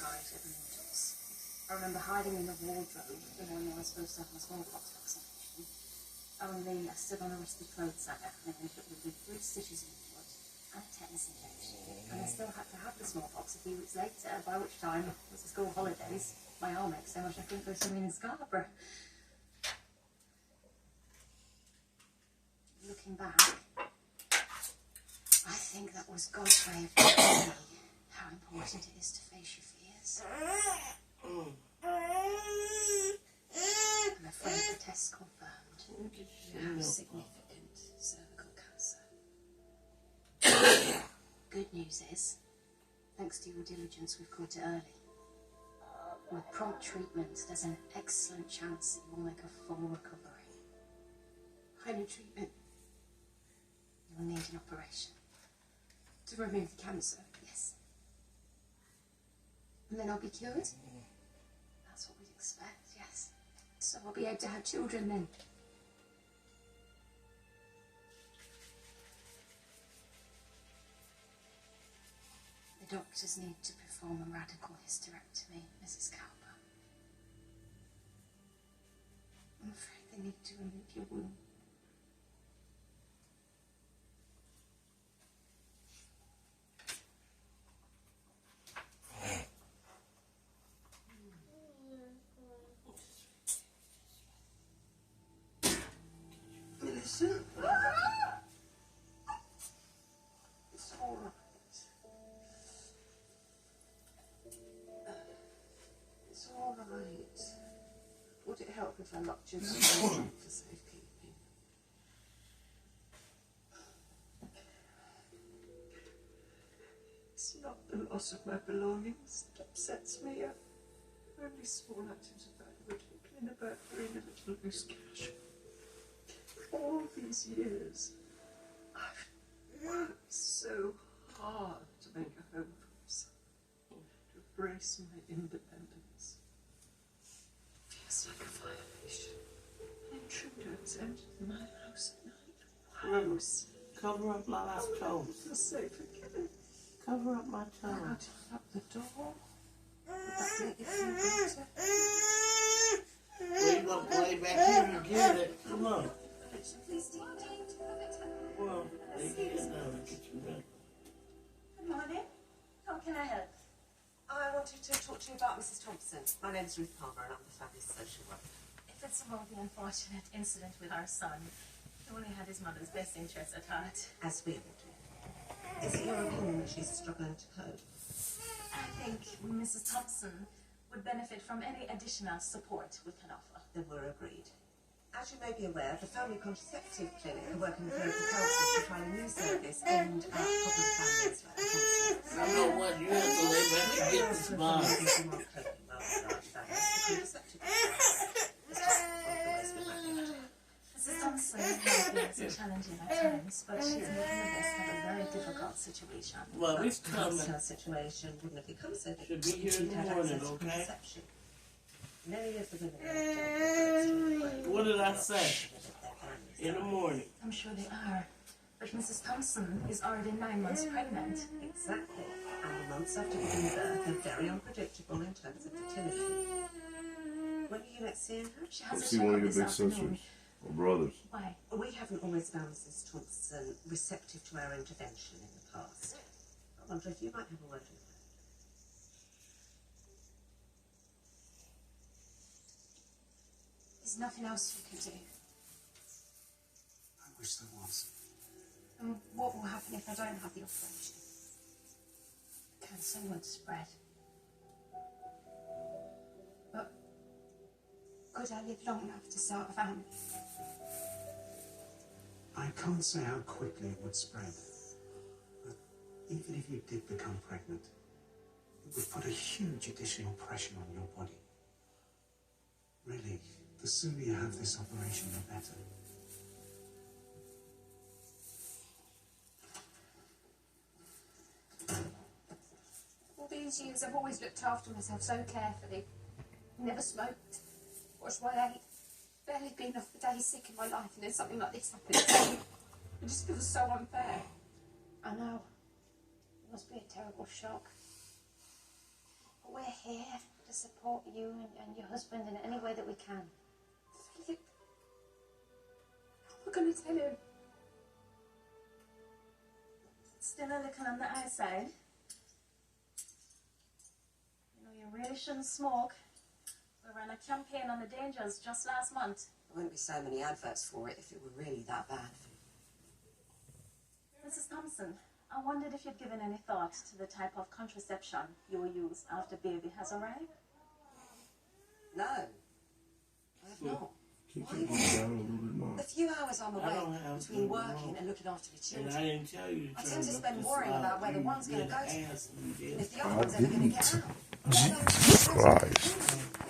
variety of noodles. I remember hiding in the wardrobe the morning I was supposed to have my smallpox vaccination. Only I stood on a rusty clothes hanger and I ended up with 3 stitches in the foot and a tetanus injection. And I still had to have the smallpox a few weeks later, by which time it was the school holidays. My arm ached so much I couldn't go swimming in Scarborough. Looking back, I think that was God's way of telling me how important it is to face your fears. I'm afraid the tests confirmed you have significant cervical cancer. Good news is, thanks to your diligence, we've caught it early. With prompt treatment, there's an excellent chance that you will make a full recovery. I need treatment. You will need an operation. To remove the cancer? Yes. And then I'll be cured? That's what we'd expect, yes. So I'll be able to have children then? The doctors need to perform a radical hysterectomy, Mrs. Cowper. I'm afraid they need to remove your womb. Listen. It's all right. It's all right. Would it help if I locked you in for safekeeping? It's not the loss of my belongings that upsets me. Only small items of value are tinkling about for in a little loose cash. All these years, I've worked so hard to make a home for myself, to embrace my independence. Feels like a violation. An intruder has entered my house at night. Remember, cover up my last toe. For sake forgiven. Cover up my toe. I'll up the door. Would that make it feel better? Well, you gonna play back here and get it. Come on. Please do you take to have it? Well, they get it now and get you ready. Good morning. How can I help? I wanted to talk to you about Mrs. Thompson. My name's Ruth Palmer and I'm the family's social worker. If it's about the unfortunate incident with our son, he only had his mother's best interests at heart. As we all do. Is it your opinion that she's struggling to cope? I think Mrs. Thompson would benefit from any additional support we can offer. Then we're agreed. As you may be aware, the Family Contraceptive Clinic are working with local councils to try a new service aimed at problem families like cancer. I know what you have to lay back and get this bond. Mrs. Thompson has been challenging at times, but she's making the best of a very difficult situation. Well, it's coming. Her situation wouldn't have become so difficult. Should be here in the morning, okay? Many of the women What did I say? In the morning. I'm sure they are. But Mrs. Thompson is already 9 months pregnant. Exactly. And the months after giving birth are very unpredictable in terms of fertility. When are you next seeing her? She has a See one of your this big afternoon. sisters or brothers. Why? We haven't always found Mrs. Thompson receptive to our intervention in the past. I wonder if you might have a word with her. There's nothing else you can do. I wish there was. And what will happen if I don't have the operation? Cancer won't spread. But could I live long enough to start a family? I can't say how quickly it would spread. But even if you did become pregnant, it would put a huge additional pressure on your body. Really, the sooner you have this operation, the better. All these years I've always looked after myself so carefully. Never smoked, watched what I ate, barely been off a day sick in my life, and then something like this happens. It just feels so unfair. I know. It must be a terrible shock. But we're here to support you and your husband in any way that we can. Philip, how are we going to tell him? Still a little on the high side. You know, you really shouldn't smoke. We ran a campaign on the dangers just last month. There wouldn't be so many adverts for it if it were really that bad. Mrs. Thompson, I wondered if you'd given any thought to the type of contraception you will use after baby has arrived. No, I have not. Keep it down a little bit more. The few hours I'm I don't away have between to working walk. and looking after the And I children, didn't tell you. I tend to spend worrying about where the one's going to go to, and if the I other one's ever going to get out. Jesus Christ.